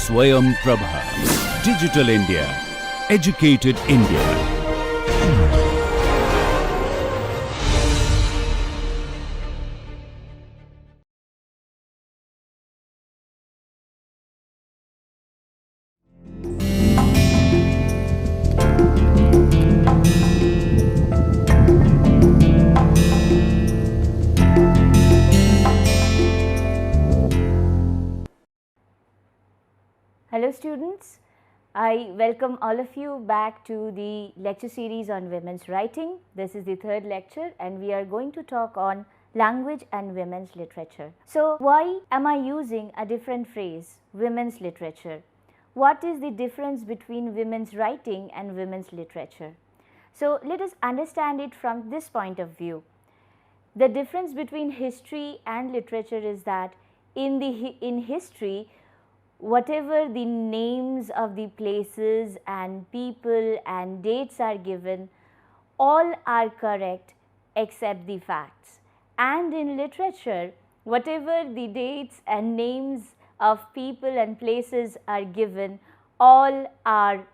Swayam Prabha. Digital India. Educated India. Hello students, I welcome all of you back to the lecture series on women's writing. This is the third lecture and we are going to talk on language and women's literature. So why am I using a different phrase, women's literature? What is the difference between women's writing and women's literature? So let us understand it from this point of view. The difference between history and literature is that in history, whatever the names of the places and people and dates are given, all are correct except the facts. And in literature, whatever the dates and names of people and places are given, all are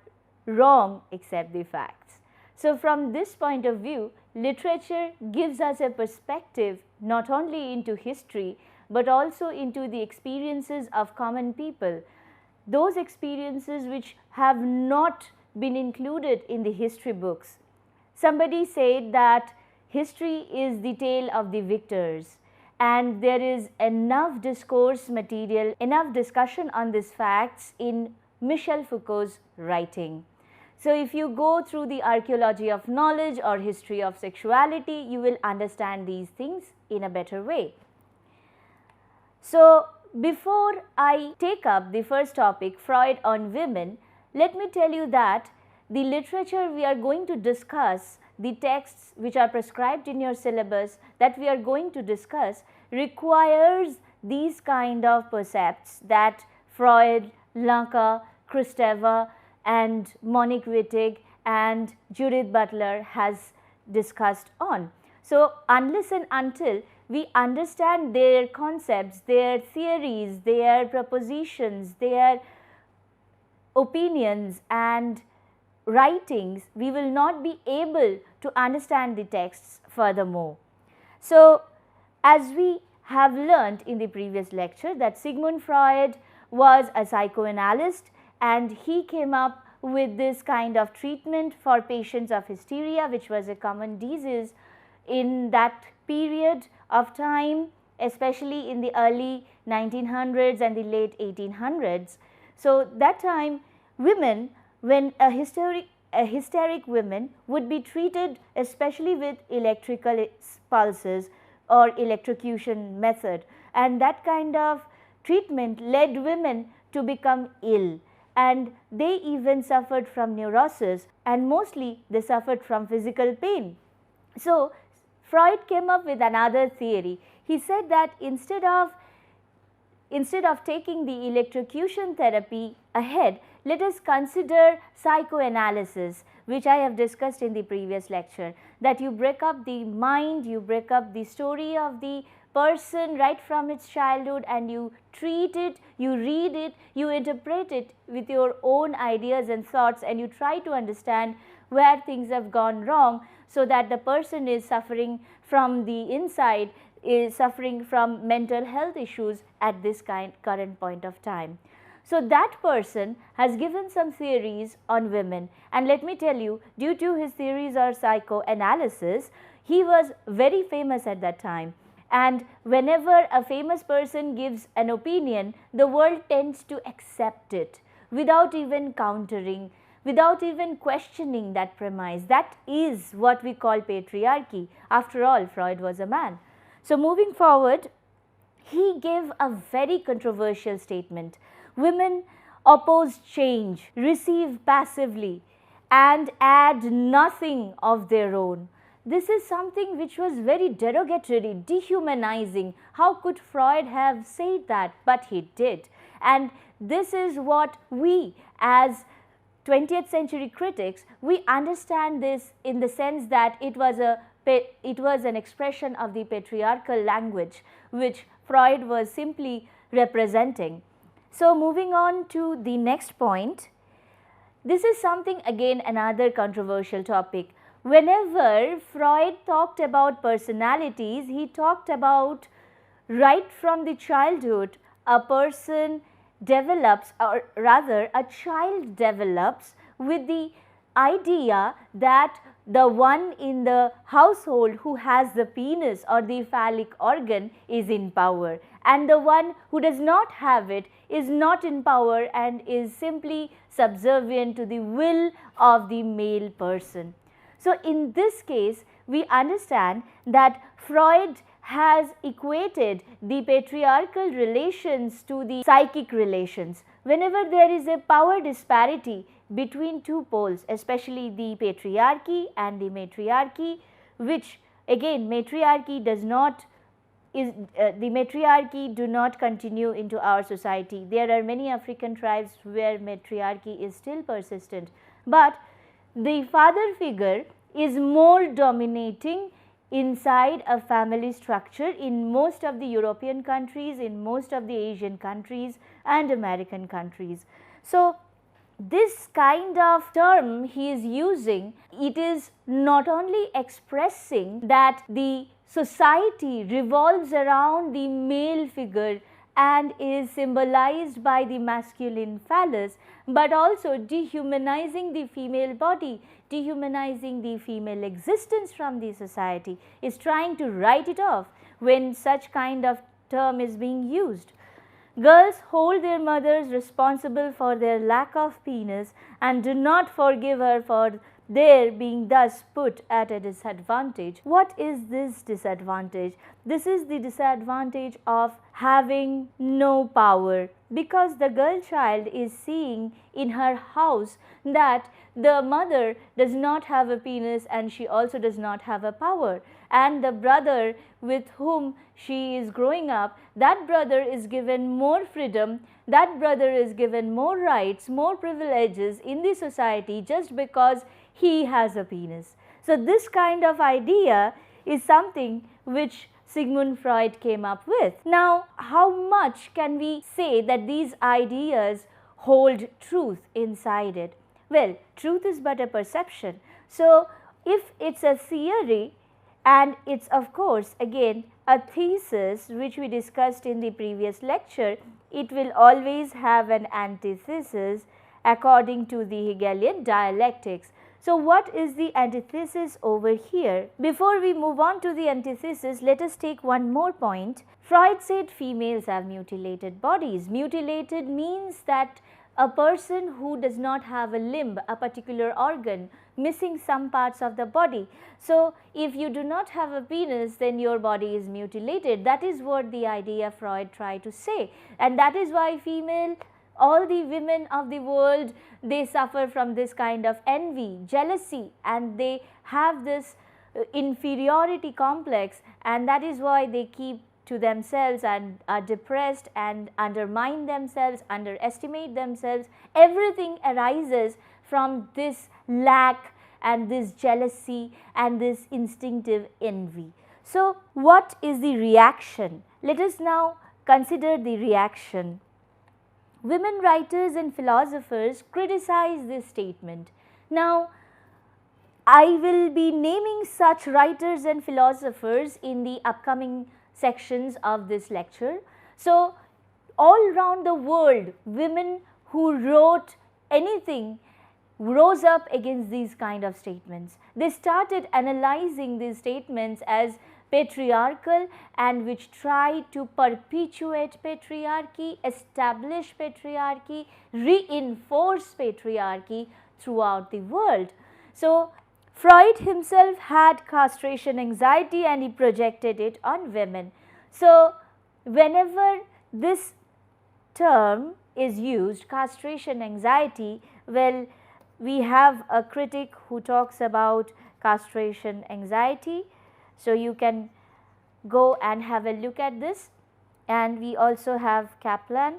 wrong except the facts. So from this point of view, literature gives us a perspective not only into history, but also into the experiences of common people, those experiences which have not been included in the history books. Somebody said that history is the tale of the victors, and there is enough discourse material, enough discussion on these facts in Michel Foucault's writing. So if you go through the archaeology of knowledge or history of sexuality, you will understand these things in a better way. So before I take up the first topic, Freud on women, let me tell you that the literature we are going to discuss, the texts which are prescribed in your syllabus that we are going to discuss, requires these kind of percepts that Freud, Lacan, Kristeva and Monique Wittig and Judith Butler has discussed on. So unless and until we understand their concepts, their theories, their propositions, their opinions and writings, we will not be able to understand the texts furthermore. So as we have learnt in the previous lecture that Sigmund Freud was a psychoanalyst and he came up with this kind of treatment for patients of hysteria, which was a common disease in that period of time, especially in the early 1900s and the late 1800s. So that time women, when a hysteric woman would be treated especially with electrical pulses or electrocution method, and that kind of treatment led women to become ill, and they even suffered from neurosis and mostly they suffered from physical pain. So Freud came up with another theory. He said that instead of taking the electrocution therapy ahead, let us consider psychoanalysis, which I have discussed in the previous lecture, that you break up the mind, you break up the story of the person right from its childhood and you treat it, you read it, you interpret it with your own ideas and thoughts, and you try to understand where things have gone wrong, so that the person is suffering from the inside, is suffering from mental health issues at this current point of time. So that person has given some theories on women, and let me tell you, due to his theories or psychoanalysis, he was very famous at that time. And whenever a famous person gives an opinion, the world tends to accept it without even countering, without even questioning that premise. That is what we call patriarchy. After all, Freud was a man. So moving forward, he gave a very controversial statement. Women oppose change, receive passively and add nothing of their own. This is something which was very derogatory, dehumanizing. How could Freud have said that? But he did. And this is what we as 20th century critics, we understand this in the sense that it was an expression of the patriarchal language which Freud was simply representing. So, moving on to the next point, this is something again another controversial topic. Whenever Freud talked about personalities, he talked about right from the childhood a person develops, or rather a child develops with the idea that the one in the household who has the penis or the phallic organ is in power, and the one who does not have it is not in power and is simply subservient to the will of the male person. So, in this case we understand that Freud has equated the patriarchal relations to the psychic relations. Whenever there is a power disparity between two poles, especially the patriarchy and the matriarchy, which again matriarchy does not the matriarchy do not continue into our society. There are many African tribes where matriarchy is still persistent, but the father figure is more dominating inside a family structure in most of the European countries, in most of the Asian countries and American countries. So, this kind of term he is using, it is not only expressing that the society revolves around the male figure and is symbolized by the masculine phallus, but also dehumanizing the female body, dehumanizing the female existence from the society, is trying to write it off when such kind of term is being used. Girls hold their mothers responsible for their lack of penis and do not forgive her for their being thus put at a disadvantage. What is this disadvantage? This is the disadvantage of having no power, because the girl child is seeing in her house that the mother does not have a penis and she also does not have a power, and the brother with whom she is growing up, that brother is given more freedom, that brother is given more rights, more privileges in the society just because he has a penis. So, this kind of idea is something which Sigmund Freud came up with. Now, how much can we say that these ideas hold truth inside it? Well, truth is but a perception. So, if it's a theory and it's of course again a thesis which we discussed in the previous lecture, it will always have an antithesis according to the Hegelian dialectics. So, what is the antithesis over here? Before we move on to the antithesis, let us take one more point. Freud said females have mutilated bodies. Mutilated means that a person who does not have a limb, a particular organ, missing some parts of the body. So, if you do not have a penis, then your body is mutilated. That is what the idea Freud tried to say, and that is why all the women of the world, they suffer from this kind of envy, jealousy, and they have this inferiority complex, and that is why they keep to themselves and are depressed and undermine themselves, underestimate themselves. Everything arises from this lack and this jealousy and this instinctive envy. So, what is the reaction? Let us now consider the reaction. Women writers and philosophers criticize this statement. Now, I will be naming such writers and philosophers in the upcoming sections of this lecture. So, all around the world, women who wrote anything rose up against these kind of statements. They started analyzing these statements as patriarchal and which try to perpetuate patriarchy, establish patriarchy, reinforce patriarchy throughout the world. So, Freud himself had castration anxiety and he projected it on women. So, whenever this term is used, castration anxiety, well, we have a critic who talks about castration anxiety. So, you can go and have a look at this, and we also have Kaplan.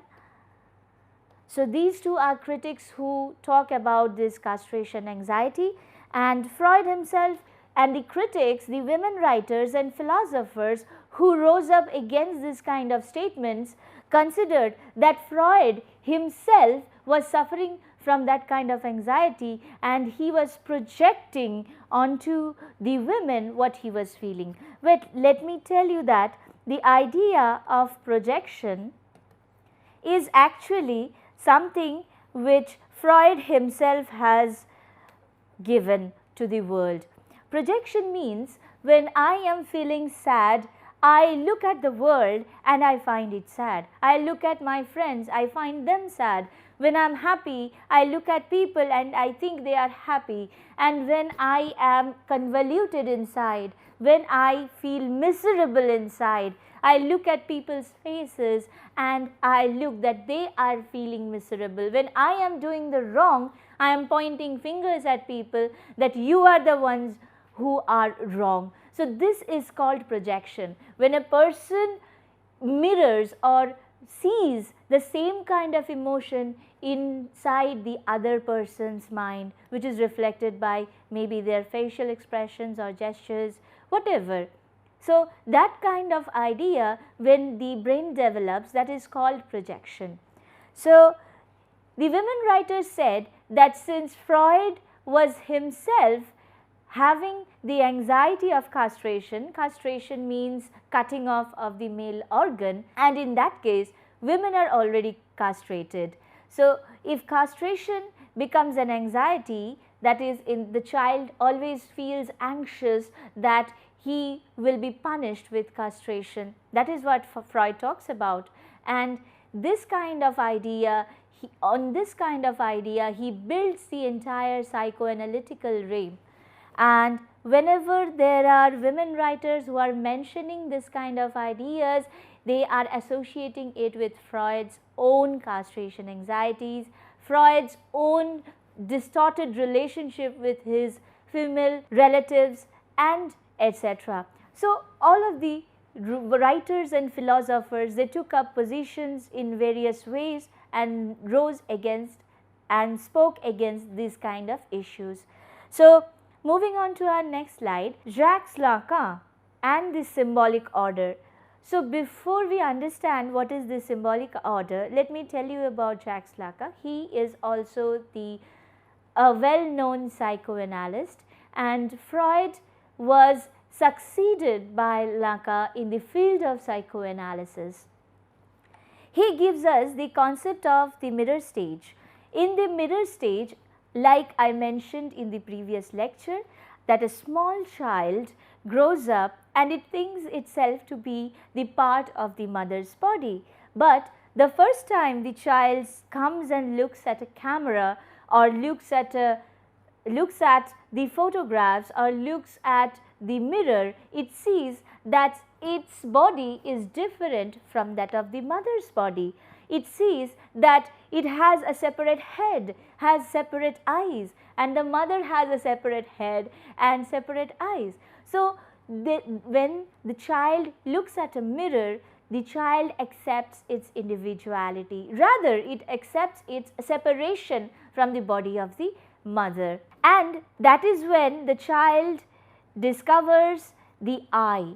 So, these two are critics who talk about this castration anxiety, and Freud himself and the critics, the women writers and philosophers who rose up against this kind of statements, considered that Freud himself was suffering from that kind of anxiety, and he was projecting onto the women what he was feeling. But let me tell you that the idea of projection is actually something which Freud himself has given to the world. Projection means when I am feeling sad, I look at the world and I find it sad. I look at my friends, I find them sad. When I am happy, I look at people and I think they are happy. And when I am convoluted inside, when I feel miserable inside, I look at people's faces and I look that they are feeling miserable. When I am doing the wrong, I am pointing fingers at people that you are the ones who are wrong. So this is called projection. When a person mirrors or sees the same kind of emotion inside the other person's mind, which is reflected by maybe their facial expressions or gestures, whatever. So that kind of idea, when the brain develops, that is called projection. So the women writers said that since Freud was himself having the anxiety of castration, castration means cutting off of the male organ, and in that case women are already castrated. So if castration becomes an anxiety, that is, in the child always feels anxious that he will be punished with castration. That is what Freud talks about, and this kind of idea, on this kind of idea he builds the entire psychoanalytical realm. And whenever there are women writers who are mentioning this kind of ideas, they are associating it with Freud's own castration anxieties, Freud's own distorted relationship with his female relatives, and etc. So all of the writers and philosophers, they took up positions in various ways and rose against and spoke against these kind of issues. So moving on to our next slide, Jacques Lacan and the symbolic order. So before we understand what is the symbolic order, let me tell you about Jacques Lacan. He is also a well-known psychoanalyst, and Freud was succeeded by Lacan in the field of psychoanalysis. He gives us the concept of the mirror stage. In the mirror stage, like I mentioned in the previous lecture, that a small child grows up and it thinks itself to be the part of the mother's body. But the first time the child comes and looks at a camera or looks at the photographs or looks at the mirror, it sees that its body is different from that of the mother's body. It sees that it has a separate head, has separate eyes, and the mother has a separate head and separate eyes. So when the child looks at a mirror, the child accepts its individuality, rather it accepts its separation from the body of the mother, and that is when the child discovers the I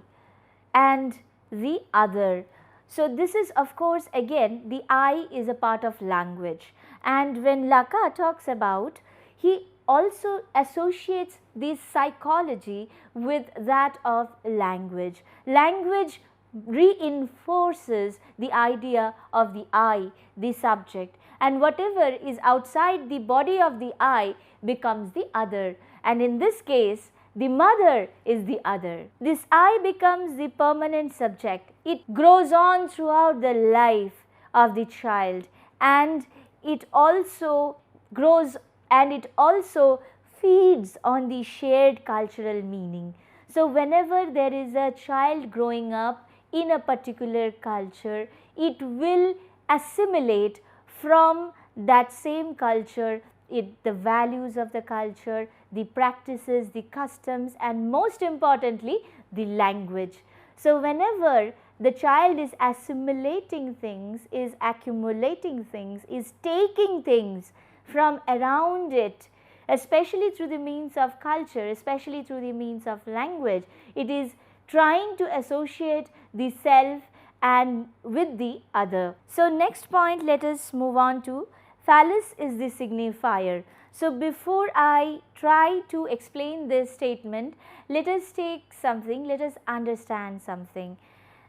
and the other. So this is, of course, again the I is a part of language, and when Lacan talks about, he also associates this psychology with that of language. Language reinforces the idea of the I, the subject, and whatever is outside the body of the I becomes the other, and in this case the mother is the other. This I becomes the permanent subject. It grows on throughout the life of the child, and it also grows and it also feeds on the shared cultural meaning. So whenever there is a child growing up in a particular culture, it will assimilate from that same culture the values of the culture, the practices, the customs, and most importantly the language. So whenever the child is assimilating things, is accumulating things, is taking things from around it, especially through the means of culture, especially through the means of language, it is trying to associate the self and with the other. So, next point, let us move on to phallus is the signifier. So, before I try to explain this statement, let us take something, let us understand something.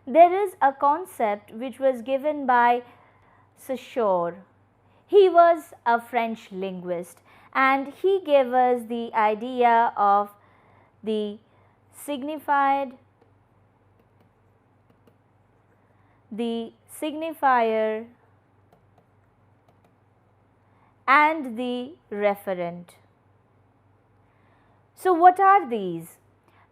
There is a concept which was given by Saussure. He was a French linguist and he gave us the idea of the signified, the signifier and the referent. So, what are these?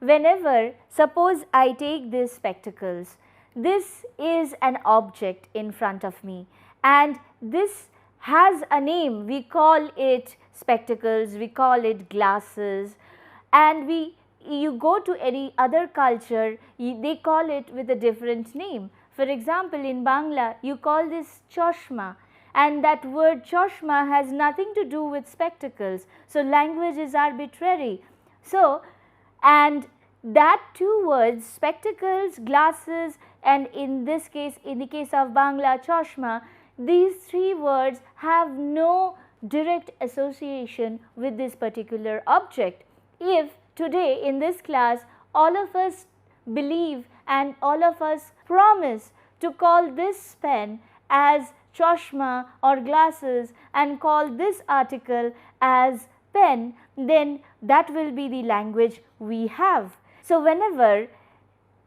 Whenever, suppose I take these spectacles, this is an object in front of me and this has a name, we call it spectacles, we call it glasses, and you go to any other culture, they call it with a different name. For example, in Bangla, you call this chashma, and that word chashma has nothing to do with spectacles. So, language is arbitrary. So, and that two words, spectacles, glasses, and in this case, in the case of Bangla, chashma, these three words have no direct association with this particular object. If today in this class all of us believe and all of us promise to call this pen as chashma or glasses and call this article as pen, then that will be the language we have. So, whenever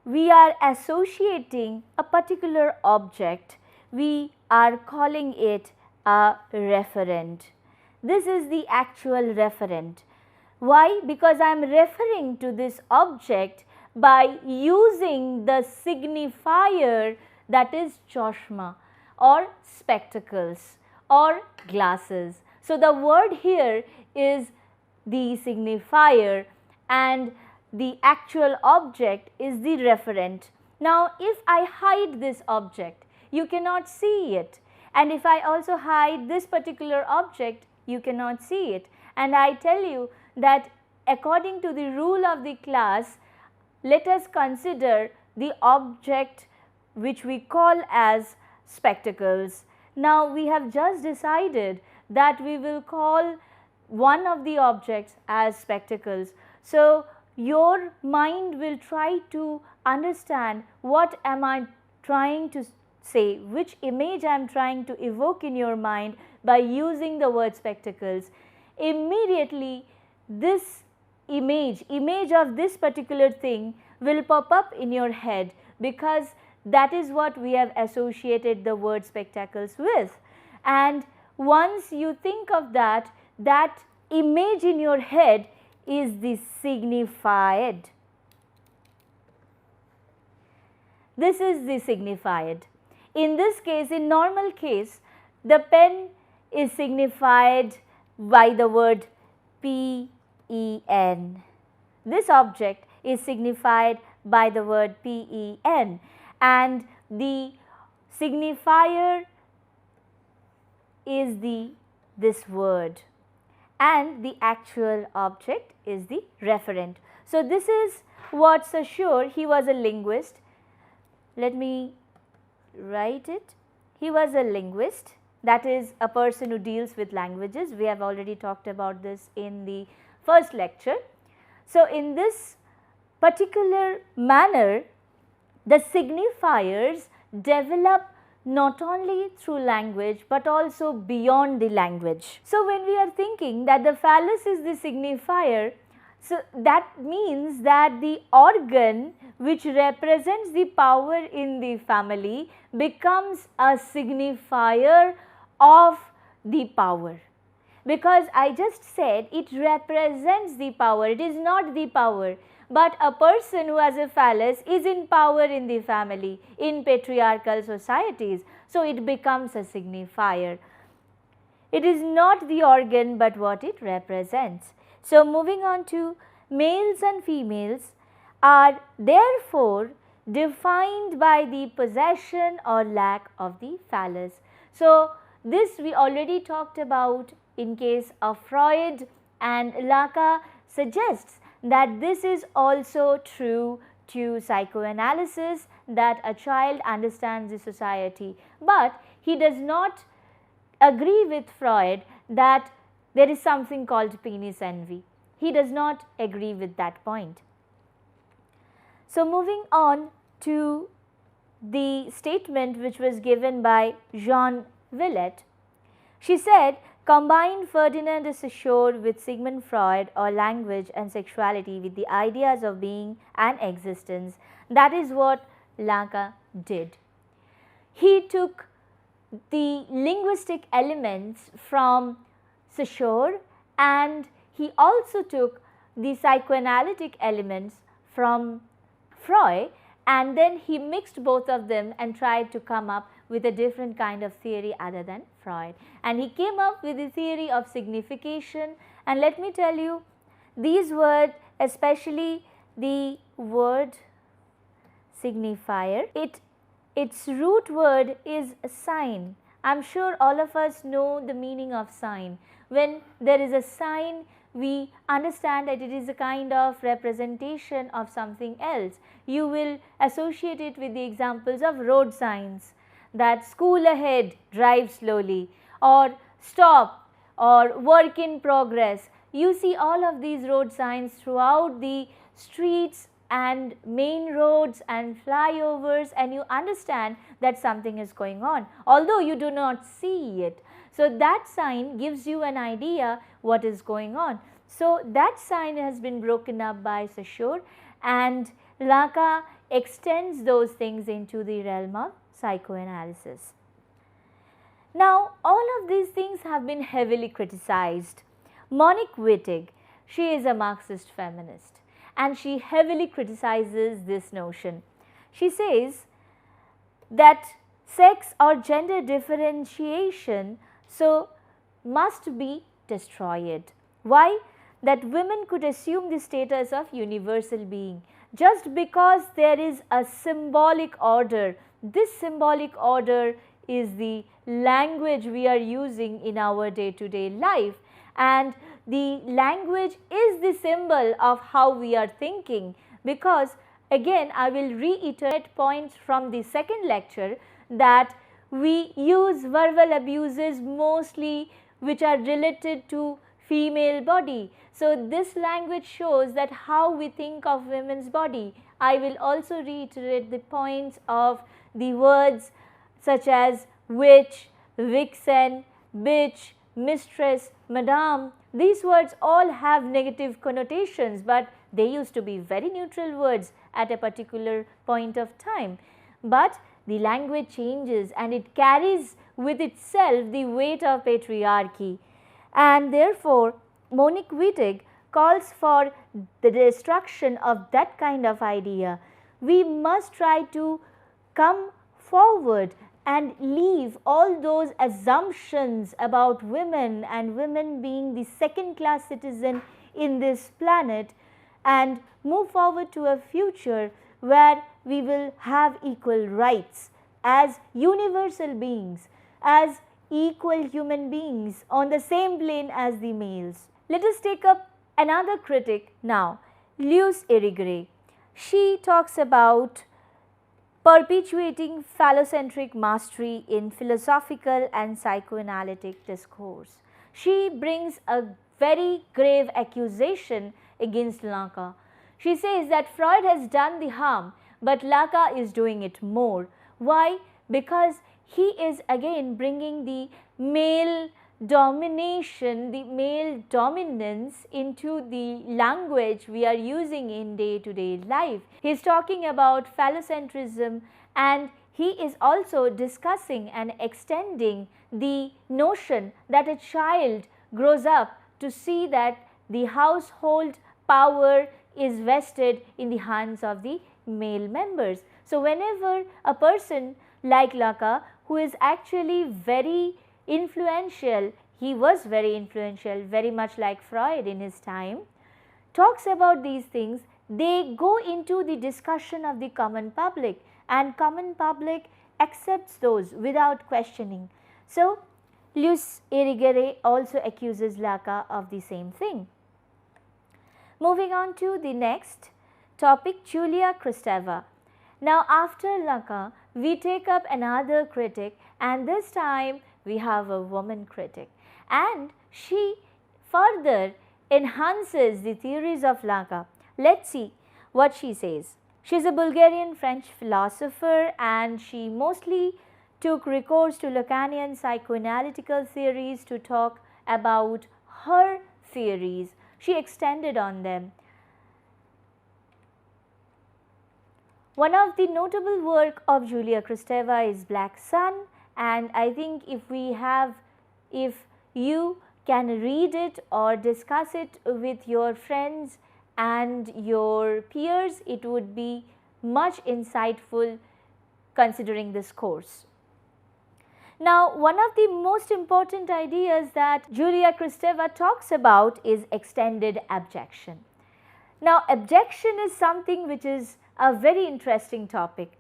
we are associating a particular object, we are calling it a referent. This is the actual referent. Why? Because I am referring to this object by using the signifier, that is chashma or spectacles or glasses. So, the word here is the signifier and the actual object is the referent. Now, if I hide this object, you cannot see it, and if I also hide this particular object, you cannot see it. And I tell you that according to the rule of the class, let us consider the object which we call as spectacles. Now, we have just decided that we will call one of the objects as spectacles. So, your mind will try to understand what am I trying to say, which image I am trying to evoke in your mind by using the word spectacles. Immediately this image of this particular thing will pop up in your head, because that is what we have associated the word spectacles with. And once you think of that, that image in your head is the signified. This is the signified. In this case, in normal case, the pen is signified by the word pen. This object is signified by the word pen, and the signifier is this word, and the actual object is the referent. So, this is what Saussure, he was a linguist. Let me write it. He was a linguist, that is a person who deals with languages. We have already talked about this in the first lecture. So, in this particular manner, the signifiers develop not only through language but also beyond the language. So, when we are thinking that the phallus is the signifier, so that means that the organ which represents the power in the family becomes a signifier of the power, because I just said it represents the power, it is not the power. But a person who has a phallus is in power in the family, in patriarchal societies. So, it becomes a signifier. It is not the organ but what it represents. So, moving on to males and females are therefore defined by the possession or lack of the phallus. So, this we already talked about in case of Freud, and Lacan suggests that this is also true to psychoanalysis that a child understands the society, but he does not agree with Freud that there is something called penis envy. He does not agree with that point. So, moving on to the statement which was given by Jean Villette, she said, combine Ferdinand de Saussure with Sigmund Freud, or language and sexuality with the ideas of being and existence. That is what Lacan did. He took the linguistic elements from Saussure and he also took the psychoanalytic elements from Freud, and then he mixed both of them and tried to come up with a different kind of theory other than Freud. And he came up with the theory of signification, and let me tell you, these words, especially the word signifier, its root word is sign. I am sure all of us know the meaning of sign. When there is a sign, we understand that it is a kind of representation of something else. You will associate it with the examples of road signs, that school ahead, drive slowly, or stop, or work in progress. You see all of these road signs throughout the streets and main roads and flyovers, and you understand that something is going on, although you do not see it. So, that sign gives you an idea what is going on. So, that sign has been broken up by Saussure, and Lacan extends those things into the realm of psychoanalysis. Now, all of these things have been heavily criticized. Monique Wittig, she is a Marxist feminist, and she heavily criticizes this notion. She says that sex or gender differentiation must be destroyed. Why? That women could assume the status of universal being just because there is a symbolic order. This symbolic order is the language we are using in our day-to-day life, and the language is the symbol of how we are thinking, because again I will reiterate points from the second lecture that we use verbal abuses mostly which are related to female body. So, this language shows that how we think of women's body. I will also reiterate the points of the words such as witch, vixen, bitch, mistress, madame. These words all have negative connotations, but they used to be very neutral words at a particular point of time. But the language changes and it carries with itself the weight of patriarchy, and therefore Monique Wittig calls for the destruction of that kind of idea. We must try to come forward and leave all those assumptions about women and women being the second class citizen in this planet, and move forward to a future where we will have equal rights as universal beings, as equal human beings on the same plane as the males. Let us take up another critic now, Luce Irigaray. She talks about perpetuating phallocentric mastery in philosophical and psychoanalytic discourse. She brings a very grave accusation against Lacan. She says that Freud has done the harm, but Lacan is doing it more. Why? Because he is again bringing the male domination, the male dominance into the language we are using in day-to-day life. He is talking about phallocentrism, and he is also discussing and extending the notion that a child grows up to see that the household power is vested in the hands of the male members. So, whenever a person like Lacan, who is actually very influential, he was very influential, very much like Freud in his time, talks about these things, they go into the discussion of the common public, and common public accepts those without questioning. So, Luce Irigaray also accuses Lacan of the same thing. Moving on to the next, topic Julia Kristeva. Now after Lanka, we take up another critic, and this time we have a woman critic, and she further enhances the theories of Lanka. Let's see what she says. She is a Bulgarian French philosopher, and she mostly took recourse to Lacanian psychoanalytical theories to talk about her theories. She extended on them. One of the notable work of Julia Kristeva is Black Sun, and I think if you can read it or discuss it with your friends and your peers, it would be much insightful considering this course. Now, one of the most important ideas that Julia Kristeva talks about is extended abjection. Now, abjection is something which is a very interesting topic.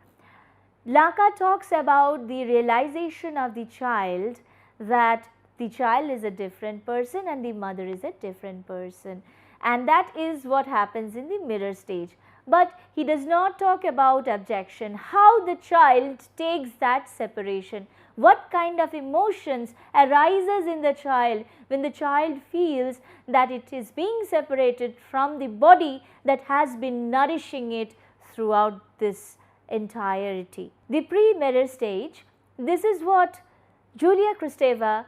Lanka talks about the realization of the child that the child is a different person and the mother is a different person, and that is what happens in the mirror stage. But he does not talk about abjection, how the child takes that separation, what kind of emotions arises in the child when the child feels that it is being separated from the body that has been nourishing it throughout this entirety. The pre-mirror stage, this is what Julia Kristeva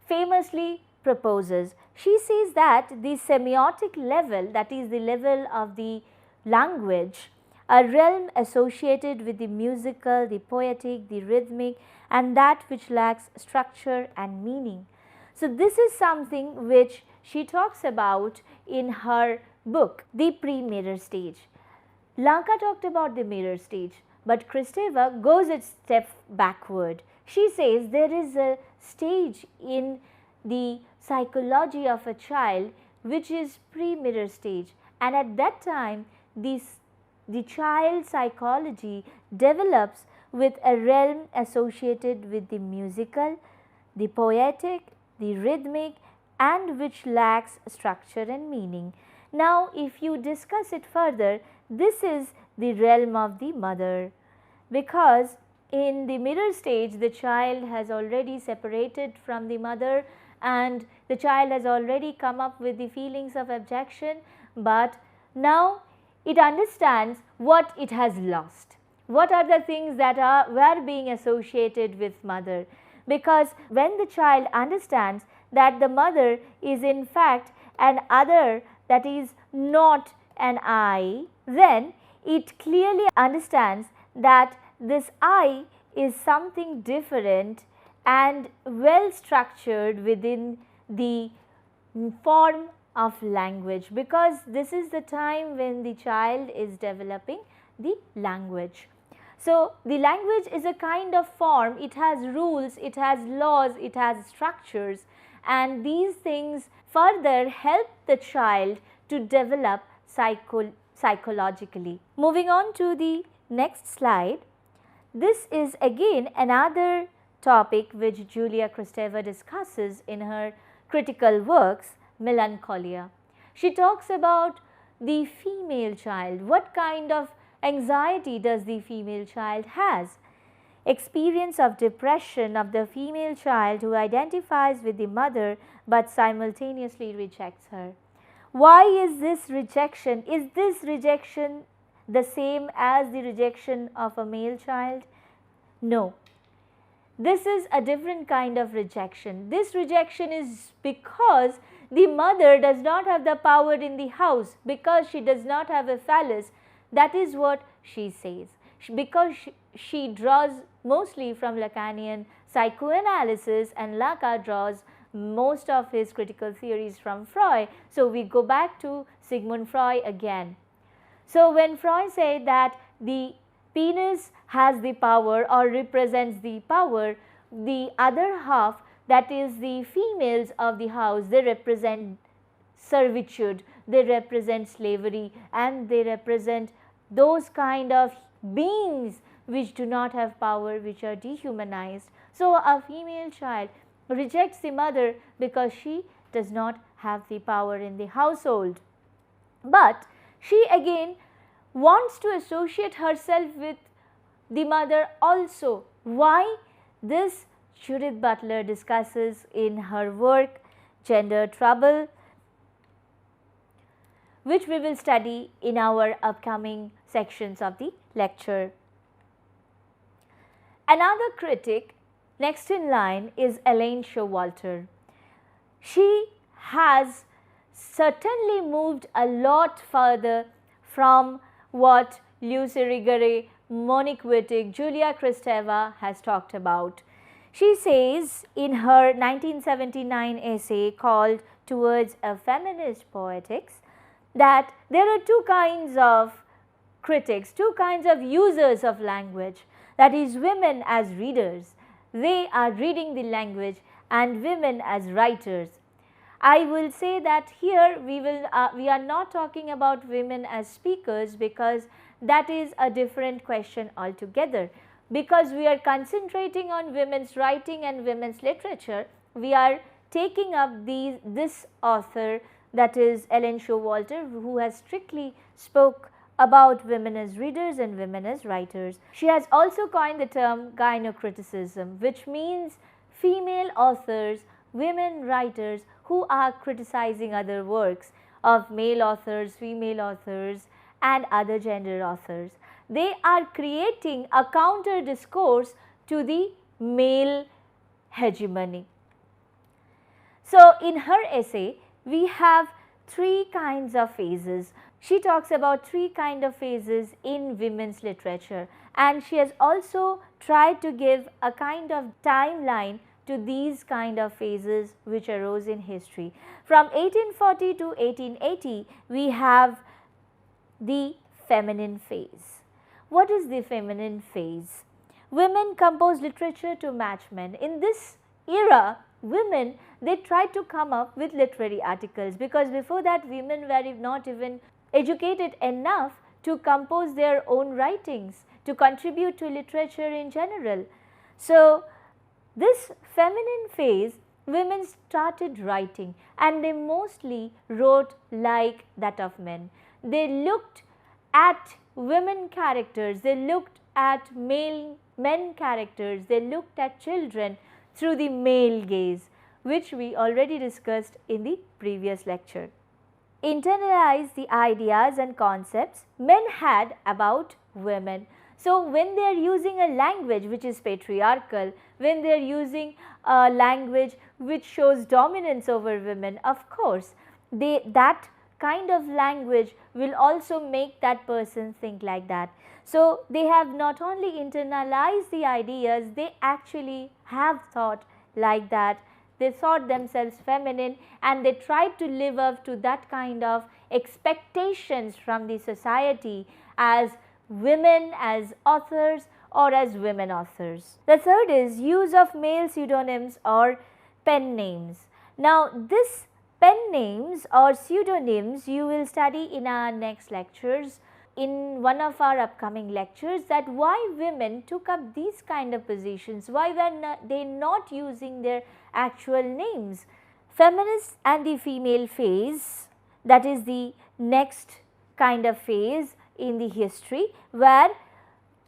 famously proposes. She says that the semiotic level, that is the level of the language, a realm associated with the musical, the poetic, the rhythmic, and that which lacks structure and meaning. So this is something which she talks about in her book, The Pre-Mirror Stage. Lanka talked about the mirror stage, but Kristeva goes a step backward. She says there is a stage in the psychology of a child which is pre-mirror stage, and at that time the child psychology develops with a realm associated with the musical, the poetic, the rhythmic, and which lacks structure and meaning. Now, if you discuss it further, this is the realm of the mother, because in the mirror stage the child has already separated from the mother and the child has already come up with the feelings of abjection, but now it understands what it has lost. What are the things that were being associated with mother? Because when the child understands that the mother is in fact an other, that is not an I, then it clearly understands that this I is something different and well structured within the form of language, because this is the time when the child is developing the language. So, the language is a kind of form, it has rules, it has laws, it has structures, and these things further help the child to develop psychologically. Moving on to the next slide, this is again another topic which Julia Kristeva discusses in her critical works, Melancholia. She talks about the female child. What kind of anxiety does the female child has? Experience of depression of the female child who identifies with the mother but simultaneously rejects her. Why is this rejection? Is this rejection the same as the rejection of a male child? No. This is a different kind of rejection. This rejection is because the mother does not have the power in the house, because she does not have a phallus. That is what she says. Because she draws mostly from Lacanian psychoanalysis, and Lanka draws most of his critical theories from Freud. So, we go back to Sigmund Freud again. So, when Freud said that the penis has the power or represents the power, the other half, that is the females of the house, they represent servitude, they represent slavery, and they represent those kind of beings which do not have power, which are dehumanized. So, a female child rejects the mother because she does not have the power in the household. But she again wants to associate herself with the mother also. Why? This Judith Butler discusses in her work Gender Trouble, which we will study in our upcoming sections of the lecture. Another critic next in line is Elaine Showalter. She has certainly moved a lot further from what Luce Irigaray, Monique Wittig, Julia Kristeva has talked about. She says in her 1979 essay called Towards a Feminist Poetics that there are two kinds of critics, two kinds of users of language, that is women as readers. They are reading the language, and women as writers. I will say that here we are not talking about women as speakers, because that is a different question altogether. Because we are concentrating on women's writing and women's literature, we are taking up this author, that is Elaine Showalter, who has strictly spoke about women as readers and women as writers. She has also coined the term gynocriticism, which means female authors, women writers who are criticizing other works of male authors, female authors and other gender authors. They are creating a counter discourse to the male hegemony. So, in her essay, we have three kinds of phases. She talks about three kinds of phases in women's literature, and she has also tried to give a kind of timeline to these kind of phases which arose in history. From 1840 to 1880, we have the feminine phase. What is the feminine phase? Women compose literature to match men. In this era, women, they tried to come up with literary articles, because before that women were not even educated enough to compose their own writings, to contribute to literature in general. So, this feminine phase, women started writing, and they mostly wrote like that of men. They looked at women characters, they looked at men characters, they looked at children through the male gaze, which we already discussed in the previous lecture. Internalize the ideas and concepts men had about women. So, when they are using a language which is patriarchal, when they are using a language which shows dominance over women, of course, that kind of language will also make that person think like that. So, they have not only internalized the ideas, they actually have thought like that. They thought themselves feminine, and they tried to live up to that kind of expectations from the society as women as authors or as women authors. The third is use of male pseudonyms or pen names. Now, this pen names or pseudonyms you will study in our next lectures, in one of our upcoming lectures, that why women took up these kind of positions, why were they not using their actual names. Feminist and the female phase, that is the next kind of phase in the history, where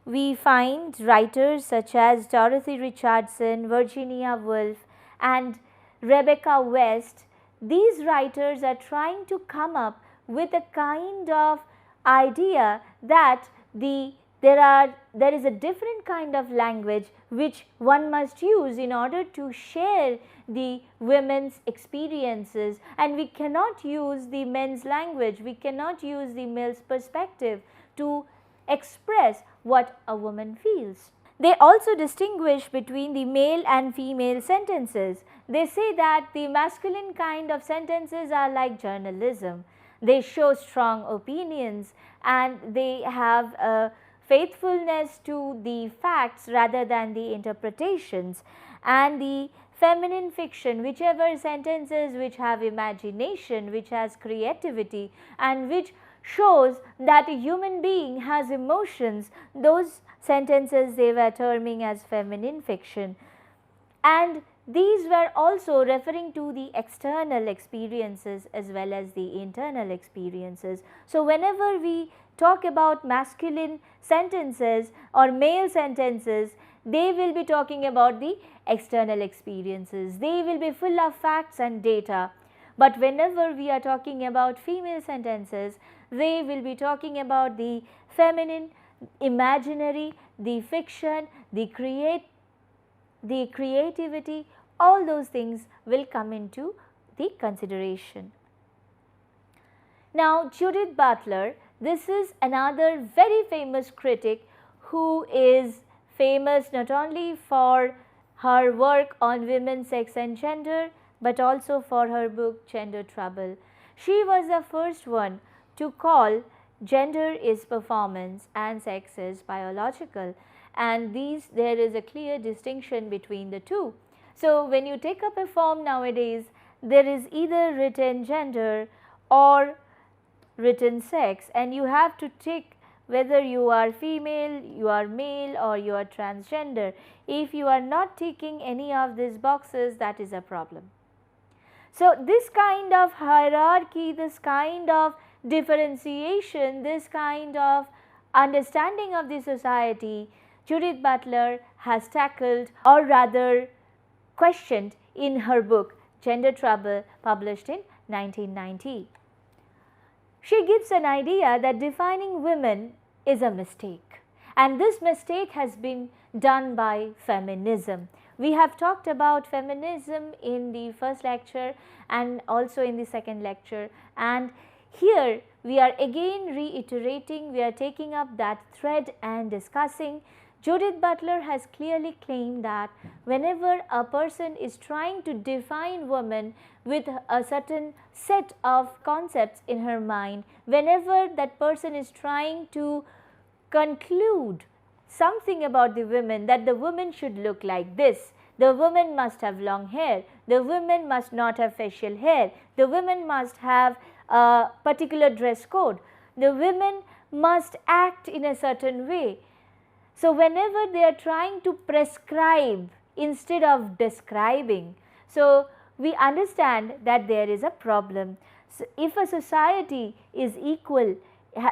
we find writers such as Dorothy Richardson, Virginia Woolf and Rebecca West. These writers are trying to come up with a kind of idea that there is a different kind of language which one must use in order to share the women's experiences, and we cannot use the men's language, we cannot use the male's perspective to express what a woman feels. They also distinguish between the male and female sentences. They say that the masculine kind of sentences are like journalism. They show strong opinions and they have a faithfulness to the facts rather than the interpretations. And the feminine fiction, whichever sentences which have imagination, which has creativity and which shows that a human being has emotions, those sentences they were terming as feminine fiction. And these were also referring to the external experiences as well as the internal experiences. So, whenever we talk about masculine sentences or male sentences, they will be talking about the external experiences. They will be full of facts and data. But whenever we are talking about female sentences, they will be talking about the feminine, imaginary, the fiction, the creativity, all those things will come into the consideration. Now, Judith Butler, this is another very famous critic who is famous not only for her work on women, sex and gender, but also for her book Gender Trouble. She was the first one to call gender is performance and sex is biological, and there is a clear distinction between the two. So, when you take up a form nowadays, there is either written gender or written sex, and you have to tick whether you are female, you are male or you are transgender. If you are not ticking any of these boxes, that is a problem. So, this kind of hierarchy, this kind of differentiation, this kind of understanding of the society, Judith Butler has tackled or rather questioned in her book Gender Trouble, published in 1990. She gives an idea that defining women is a mistake, and this mistake has been done by feminism. We have talked about feminism in the first lecture and also in the second lecture, and here we are again reiterating, we are taking up that thread and discussing. Judith Butler has clearly claimed that whenever a person is trying to define woman with a certain set of concepts in her mind, whenever that person is trying to conclude something about the woman, that the woman should look like this, the woman must have long hair, the woman must not have facial hair, the woman must have a particular dress code, the women must act in a certain way. So, whenever they are trying to prescribe instead of describing, so we understand that there is a problem. So, if a society is equal,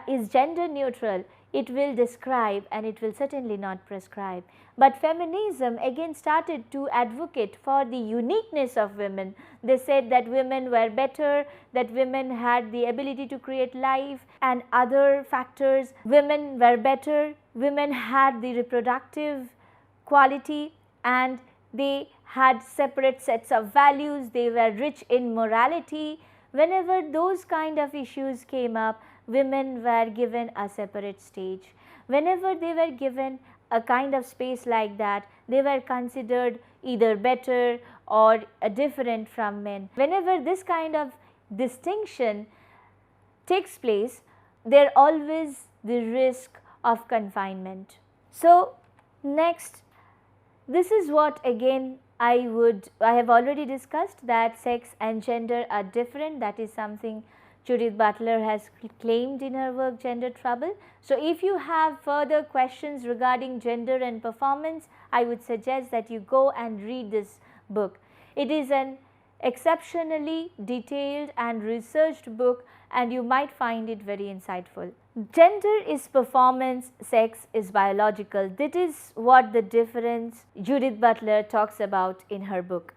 is gender neutral, it will describe and it will certainly not prescribe. But feminism again started to advocate for the uniqueness of women. They said that women were better, that women had the ability to create life and other factors. Women were better, women had the reproductive quality, and they had separate sets of values, they were rich in morality. Whenever those kind of issues came up, women were given a separate stage. Whenever they were given a kind of space like that, they were considered either better or different from men. Whenever this kind of distinction takes place, there always the risk of confinement. So, next, this is what again I have already discussed, that sex and gender are different. That is something Judith Butler has claimed in her work Gender Trouble. So, if you have further questions regarding gender and performance, I would suggest that you go and read this book. It is an exceptionally detailed and researched book, and you might find it very insightful. Gender is performance, sex is biological. That is what the difference Judith Butler talks about in her book.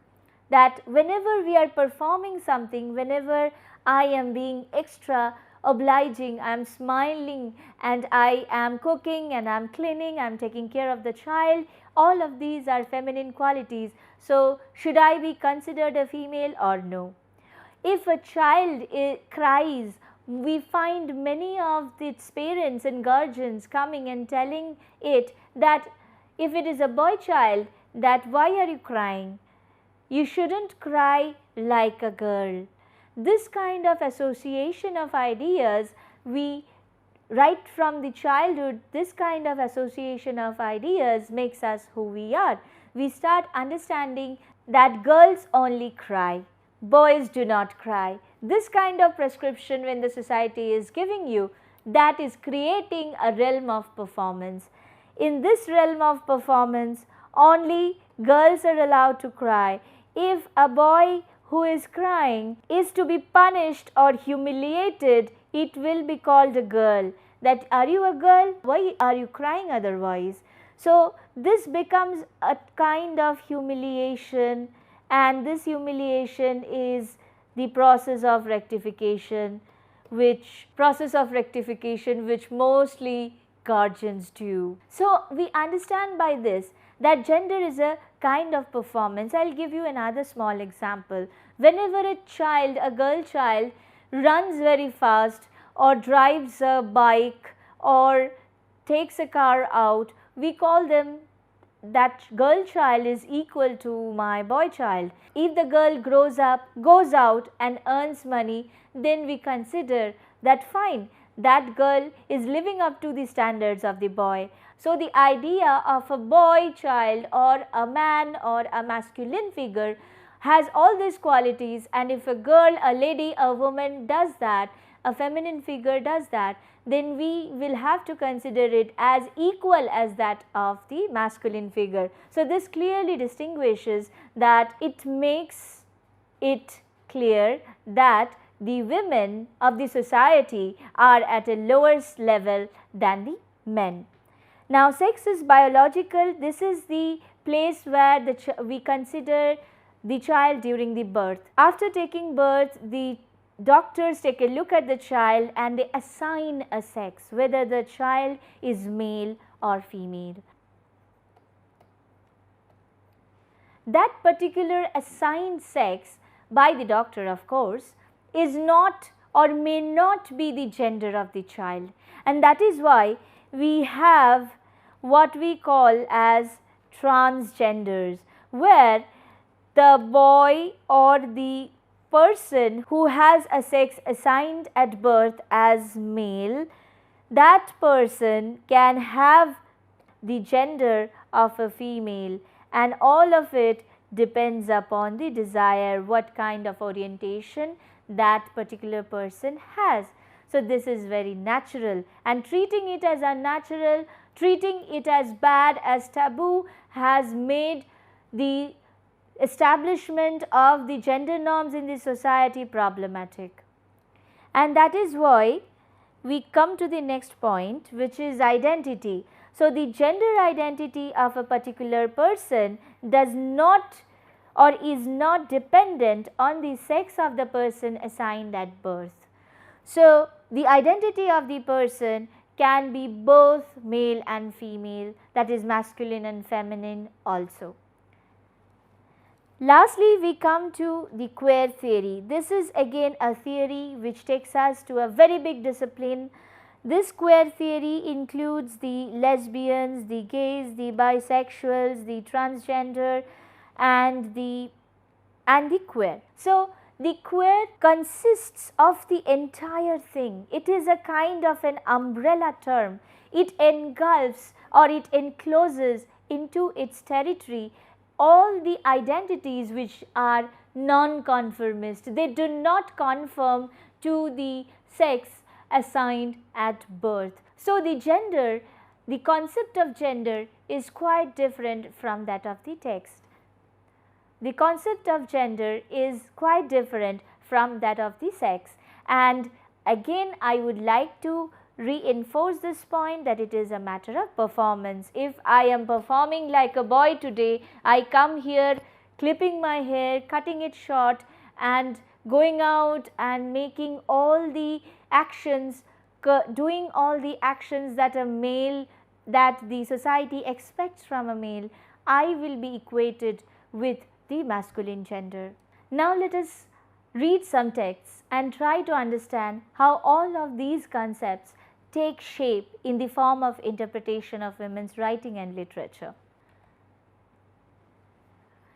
That whenever we are performing something, whenever I am being extra obliging, I am smiling and I am cooking and I am cleaning, I am taking care of the child, all of these are feminine qualities. So, should I be considered a female or no? If a child cries, we find many of its parents and guardians coming and telling it that if it is a boy child, that why are you crying? You shouldn't cry like a girl. This kind of association of ideas, right from the childhood, this kind of association of ideas makes us who we are. We start understanding that girls only cry, boys do not cry. This kind of prescription when the society is giving you, that is creating a realm of performance. In this realm of performance, only girls are allowed to cry. If a boy who is crying is to be punished or humiliated, it will be called a girl. That, are you a girl? Why are you crying otherwise? So this becomes a kind of humiliation, and this humiliation is the process of rectification, which mostly guardians do. So we understand by this that gender is a kind of performance. I'll give you another small example. Whenever a girl child runs very fast or drives a bike or takes a car out, we call them that girl child is equal to my boy child. If the girl grows up, goes out and earns money, then we consider that fine, that girl is living up to the standards of the boy. So the idea of a boy child or a man or a masculine figure has all these qualities, and if a girl, a lady, a woman does that, a feminine figure does that, then we will have to consider it as equal as that of the masculine figure. So this clearly distinguishes that, it makes it clear that the women of the society are at a lower level than the men. Now sex is biological. This is the place where we consider the child during the birth. After taking birth, the doctors take a look at the child and they assign a sex, whether the child is male or female. That particular assigned sex by the doctor, of course, is not or may not be the gender of the child, and that is why we have what we call as transgenders, where the boy or the person who has a sex assigned at birth as male, that person can have the gender of a female, and all of it depends upon the desire, what kind of orientation that particular person has. So this is very natural, and treating it as unnatural, treating it as bad, as taboo, has made the establishment of the gender norms in the society problematic. And that is why we come to the next point, which is identity. So the gender identity of a particular person does not or is not dependent on the sex of the person assigned at birth. So the identity of the person can be both male and female, that is masculine and feminine also. Lastly, we come to the queer theory. This is again a theory which takes us to a very big discipline. This queer theory includes the lesbians, the gays, the bisexuals, the transgender and the queer. So the queer consists of the entire thing. It is a kind of an umbrella term. It engulfs or it encloses into its territory all the identities which are non-conformist. They do not conform to the sex assigned at birth. So the gender, the concept of gender is quite different from that of the text. The concept of gender is quite different from that of the sex, and again I would like to reinforce this point that it is a matter of performance. If I am performing like a boy today, I come here clipping my hair, cutting it short and going out and making all the actions, doing all the actions that a male, that the society expects from a male, I will be equated with the masculine gender. Now let us read some texts and try to understand how all of these concepts take shape in the form of interpretation of women's writing and literature.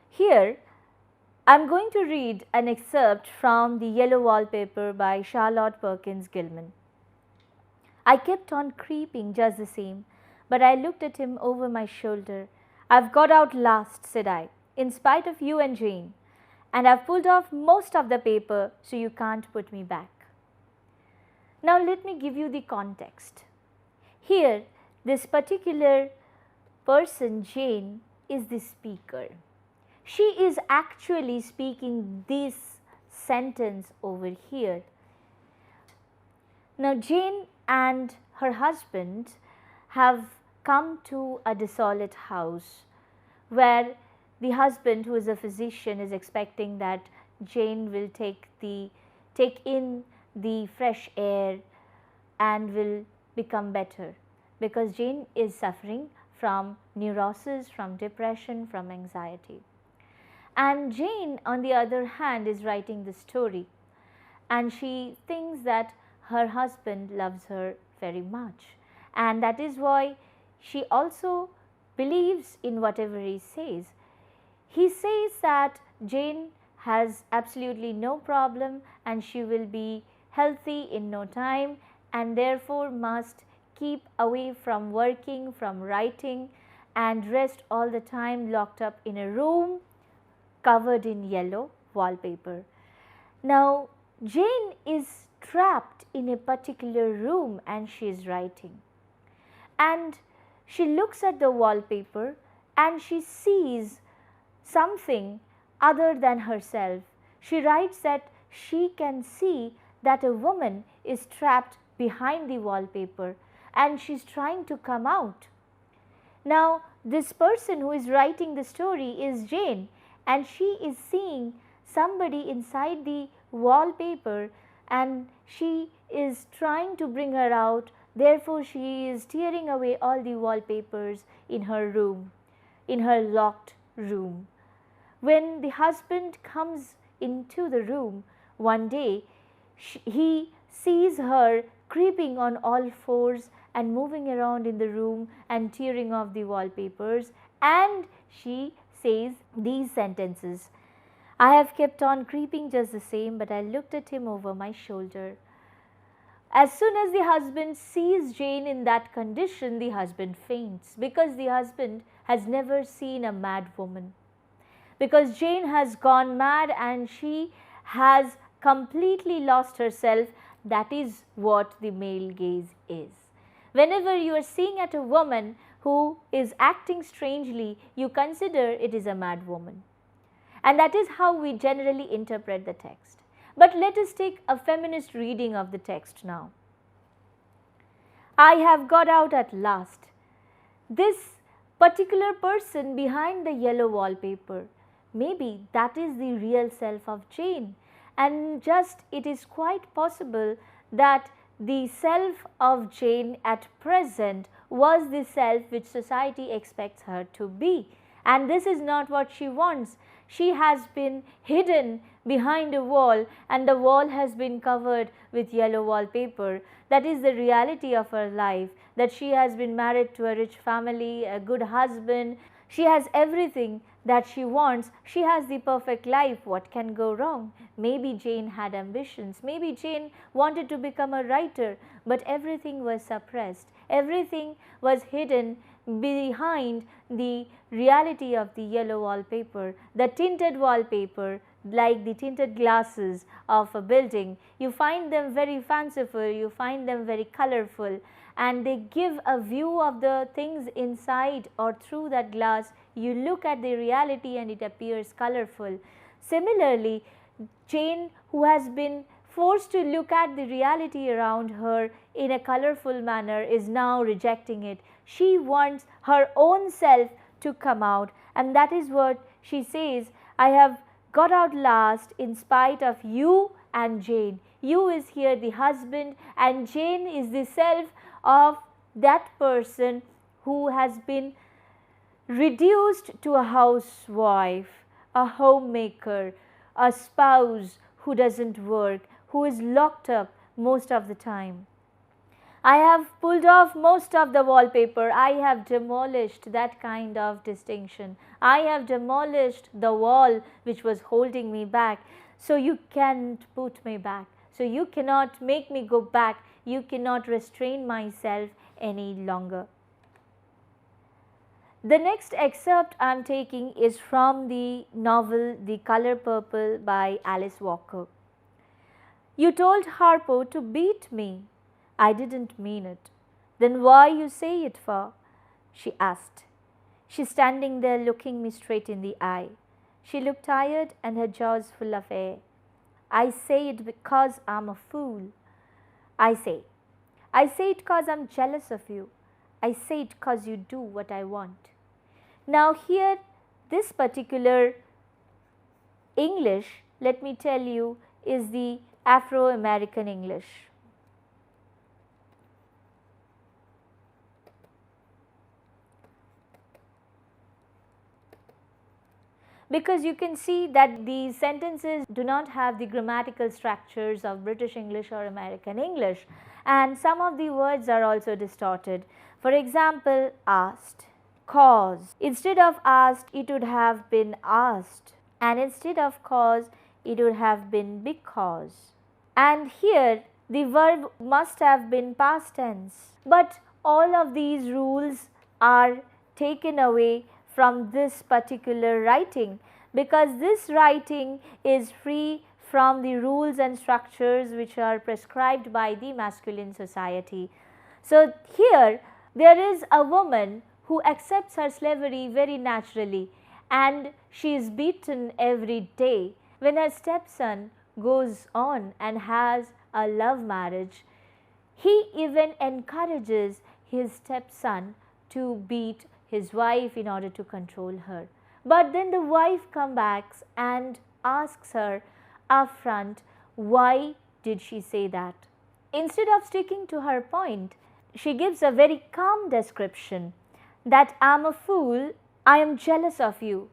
Here I am going to read an excerpt from The Yellow Wallpaper by Charlotte Perkins Gilman. I kept on creeping just the same, but I looked at him over my shoulder. "I've got out last," said I, "in spite of you and Jane, and I've pulled off most of the paper, so you can't put me back." Now let me give you the context. Here this particular person, Jane, is the speaker. She is actually speaking this sentence over here. Now, Jane and her husband have come to a desolate house where the husband, who is a physician, is expecting that Jane will take in the fresh air and will become better, because Jane is suffering from neurosis, from depression, from anxiety. And Jane, on the other hand, is writing the story, and she thinks that her husband loves her very much, and that is why she also believes in whatever he says. He says that Jane has absolutely no problem and she will be healthy in no time, and therefore must keep away from working, from writing, and rest all the time locked up in a room covered in yellow wallpaper. Now, Jane is trapped in a particular room and she is writing, and she looks at the wallpaper and she sees something other than herself. She writes that she can see that a woman is trapped behind the wallpaper and she is trying to come out. Now, this person who is writing the story is Jane, and she is seeing somebody inside the wallpaper and she is trying to bring her out. Therefore, she is tearing away all the wallpapers in her room, in her locked room. When the husband comes into the room one day, he sees her creeping on all fours and moving around in the room and tearing off the wallpapers, and she says these sentences: "I have kept on creeping just the same, but I looked at him over my shoulder." As soon as the husband sees Jane in that condition, the husband faints, because the husband has never seen a mad woman. Because Jane has gone mad and she has completely lost herself. That is what the male gaze is. Whenever you are seeing at a woman who is acting strangely, you consider it is a mad woman. And that is how we generally interpret the text. But let us take a feminist reading of the text now. I have got out at last. This particular person behind the yellow wallpaper, maybe that is the real self of Jane, and just it is quite possible that the self of Jane at present was the self which society expects her to be, and this is not what she wants. She has been hidden behind a wall and the wall has been covered with yellow wallpaper. That is the reality of her life, that she has been married to a rich family, a good husband. She has everything that she wants. She has the perfect life. What can go wrong? Maybe Jane had ambitions. Maybe Jane wanted to become a writer, but everything was suppressed. Everything was hidden behind the reality of the yellow wallpaper, the tinted wallpaper, like the tinted glasses of a building. You find them very fanciful, you find them very colorful, and they give a view of the things inside or through that glass. You look at the reality and it appears colorful. Similarly, Jane, who has been forced to look at the reality around her in a colorful manner, is now rejecting it. She wants her own self to come out, and that is what she says. I have got out last in spite of you and Jane. You is here the husband, and Jane is the self of that person who has been reduced to a housewife, a homemaker, a spouse who doesn't work, who is locked up most of the time. I have pulled off most of the wallpaper. I have demolished that kind of distinction. I have demolished the wall which was holding me back. So you can't put me back. So you cannot make me go back. You cannot restrain myself any longer. The next excerpt I am taking is from the novel The Color Purple by Alice Walker. You told Harpo to beat me. I didn't mean it. Then why you say it for? She asked. She's standing there looking me straight in the eye. She looked tired and her jaws full of air. I say it because I'm a fool. I say it because I'm jealous of you. I say it because you do what I want. Now here, this particular English, let me tell you, is the Afro-American English. Because you can see that these sentences do not have the grammatical structures of British English or American English, and some of the words are also distorted. For example, asked, cause. Instead of asked, it would have been asked, and instead of cause, it would have been because. And here the verb must have been past tense. But all of these rules are taken away from this particular writing, because this writing is free from the rules and structures which are prescribed by the masculine society. So here there is a woman who accepts her slavery very naturally, and she is beaten every day. When her stepson goes on and has a love marriage, he even encourages his stepson to beat his wife in order to control her. But then the wife comes back and asks her upfront, why did she say that? Instead of sticking to her point, she gives a very calm description that I'm a fool, I am jealous of you.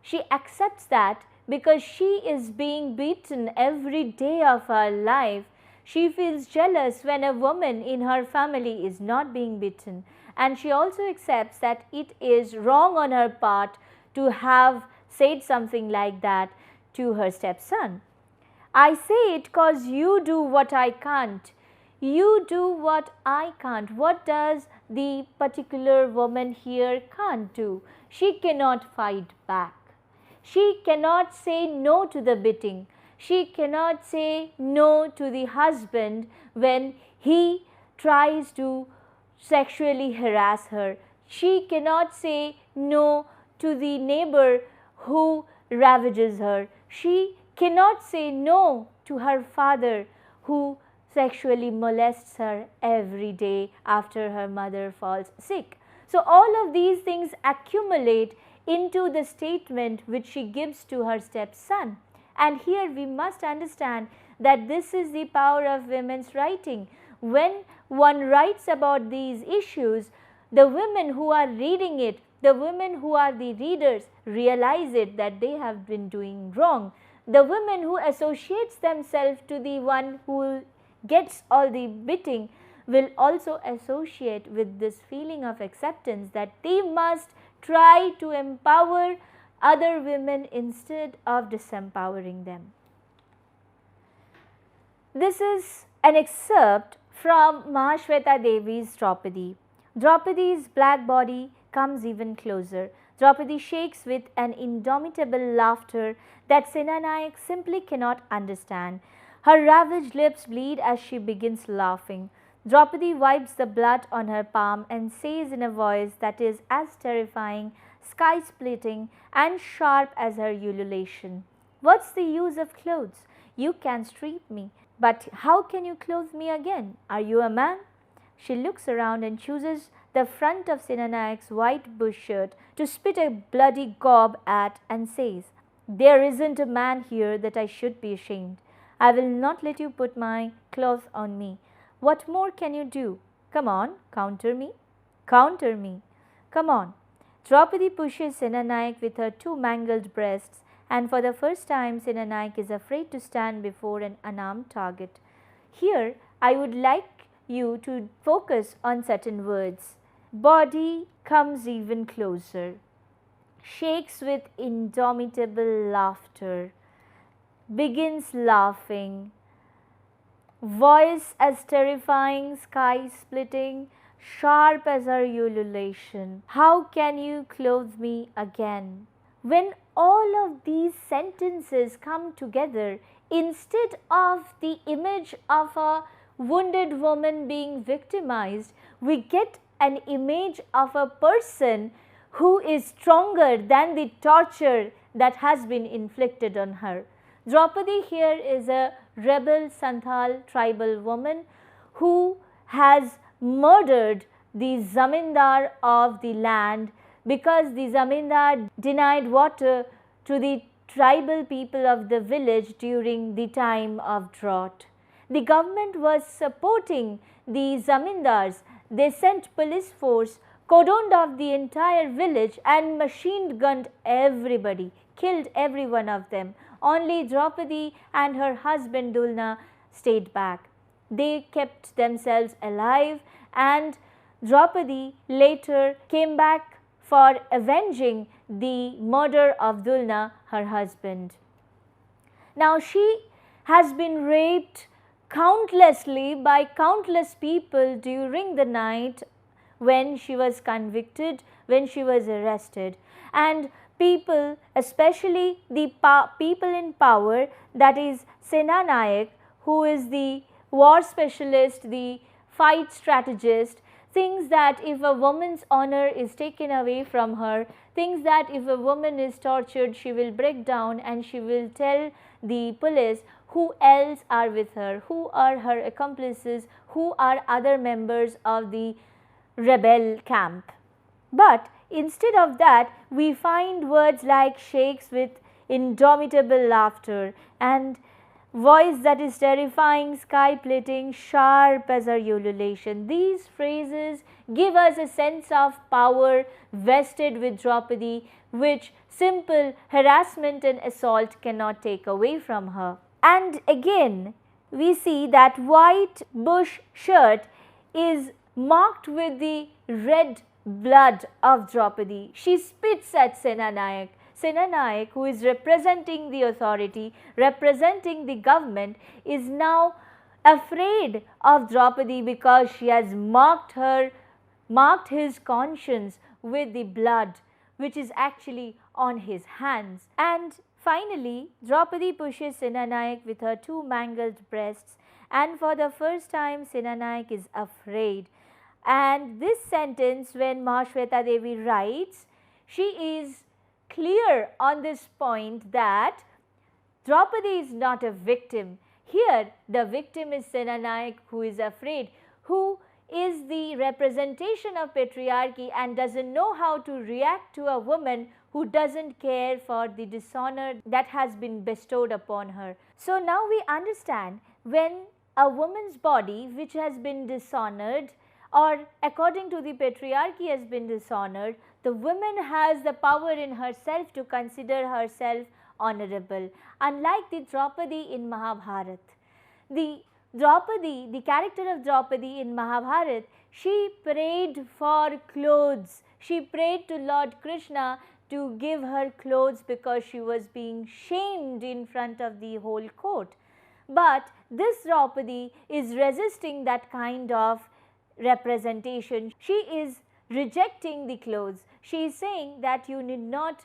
She accepts that because she is being beaten every day of her life. She feels jealous when a woman in her family is not being beaten, and she also accepts that it is wrong on her part to have said something like that to her stepson. I say it because you do what I can't. You do what I can't. What does the particular woman here can't do? She cannot fight back. She cannot say no to the beating. She cannot say no to the husband when he tries to sexually harass her. She cannot say no to the neighbor who ravages her. She cannot say no to her father who sexually molests her every day after her mother falls sick. So all of these things accumulate into the statement which she gives to her stepson. And here we must understand that this is the power of women's writing. When one writes about these issues, the women who are reading it, the women who are the readers, realize it that they have been doing wrong. The women who associates themselves to the one who gets all the beating will also associate with this feeling of acceptance that they must try to empower other women instead of disempowering them. This is an excerpt from Mahashweta Devi's Draupadi. Draupadi's black body comes even closer. Draupadi shakes with an indomitable laughter that Senanayak simply cannot understand. Her ravaged lips bleed as she begins laughing. Draupadi wipes the blood on her palm and says in a voice that is as terrifying, sky-splitting and sharp as her ululation, "What's the use of clothes? You can strip me, but how can you clothe me again? Are you a man?" She looks around and chooses the front of Senanayak's white bush shirt to spit a bloody gob at and says, "There isn't a man here that I should be ashamed. I will not let you put my cloth on me. What more can you do? Come on, counter me. Counter me. Come on." Draupadi pushes Senanayak with her two mangled breasts, and for the first time Senanayak is afraid to stand before an unarmed target. Here I would like you to focus on certain words. Body comes even closer, shakes with indomitable laughter, begins laughing, voice as terrifying, sky-splitting, sharp as her ululation. How can you clothe me again? When all of these sentences come together, instead of the image of a wounded woman being victimized, we get an image of a person who is stronger than the torture that has been inflicted on her. Draupadi here is a rebel Santhal tribal woman who has murdered the zamindar of the land because the zamindar denied water to the tribal people of the village during the time of drought. The government was supporting the zamindars. They sent police force, cordoned off the entire village and machine gunned everybody, killed every one of them. Only Draupadi and her husband Dulna stayed back. They kept themselves alive, and Draupadi later came back for avenging the murder of Dulna, her husband. Now she has been raped countlessly by countless people during the night when she was convicted, when she was arrested, and people, especially the people in power, that is Senanayak, who is the war specialist, the fight strategist, thinks that if a woman's honor is taken away from her, thinks that if a woman is tortured, she will break down and she will tell the police who else are with her, who are her accomplices, who are other members of the rebel camp. But instead of that, we find words like shakes with indomitable laughter and voice that is terrifying, sky-splitting, sharp as her ululation. These phrases give us a sense of power vested with Draupadi, which simple harassment and assault cannot take away from her. And again, we see that white bush shirt is marked with the red blood of Draupadi. She spits at Senanayak. Senanayak, who is representing the authority, representing the government, is now afraid of Draupadi because she has marked his conscience with the blood which is actually on his hands. And finally, Draupadi pushes Senanayak with her two mangled breasts, and for the first time Senanayak is afraid. And this sentence, when Mahashweta Devi writes, she is clear on this point that Draupadi is not a victim. Here the victim is Senanayak, who is afraid, who is the representation of patriarchy and doesn't know how to react to a woman who doesn't care for the dishonor that has been bestowed upon her. So now we understand, when a woman's body which has been dishonored, or according to the patriarchy has been dishonored, the woman has the power in herself to consider herself honorable. Unlike the Draupadi in Mahabharata, the character of Draupadi in Mahabharata, she prayed for clothes. She prayed to Lord Krishna to give her clothes because she was being shamed in front of the whole court. But this Draupadi is resisting that kind of representation. She is rejecting the clothes. She is saying that you need not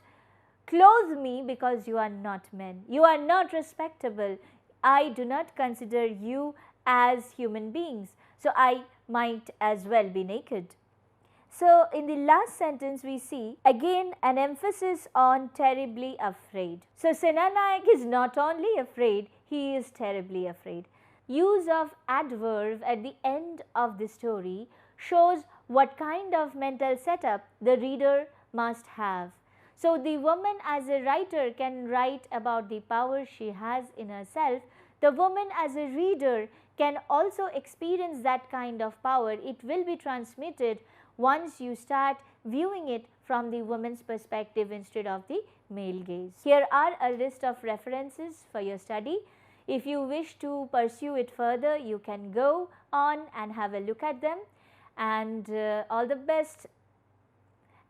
clothe me because you are not men. You are not respectable. I do not consider you as human beings, so I might as well be naked. So in the last sentence we see again an emphasis on terribly afraid. So Senanayak is not only afraid, he is terribly afraid. Use of adverb at the end of the story shows what kind of mental setup the reader must have. So the woman as a writer can write about the power she has in herself. The woman as a reader can also experience that kind of power. It will be transmitted once you start viewing it from the woman's perspective instead of the male gaze. Here are a list of references for your study. If you wish to pursue it further, you can go on and have a look at them. And all the best,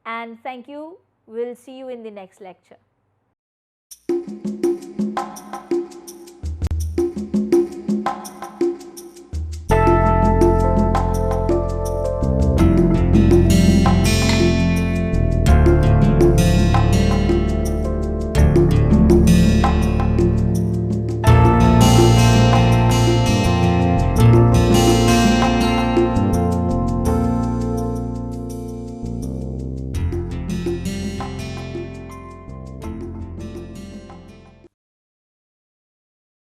and thank you. We will see you in the next lecture.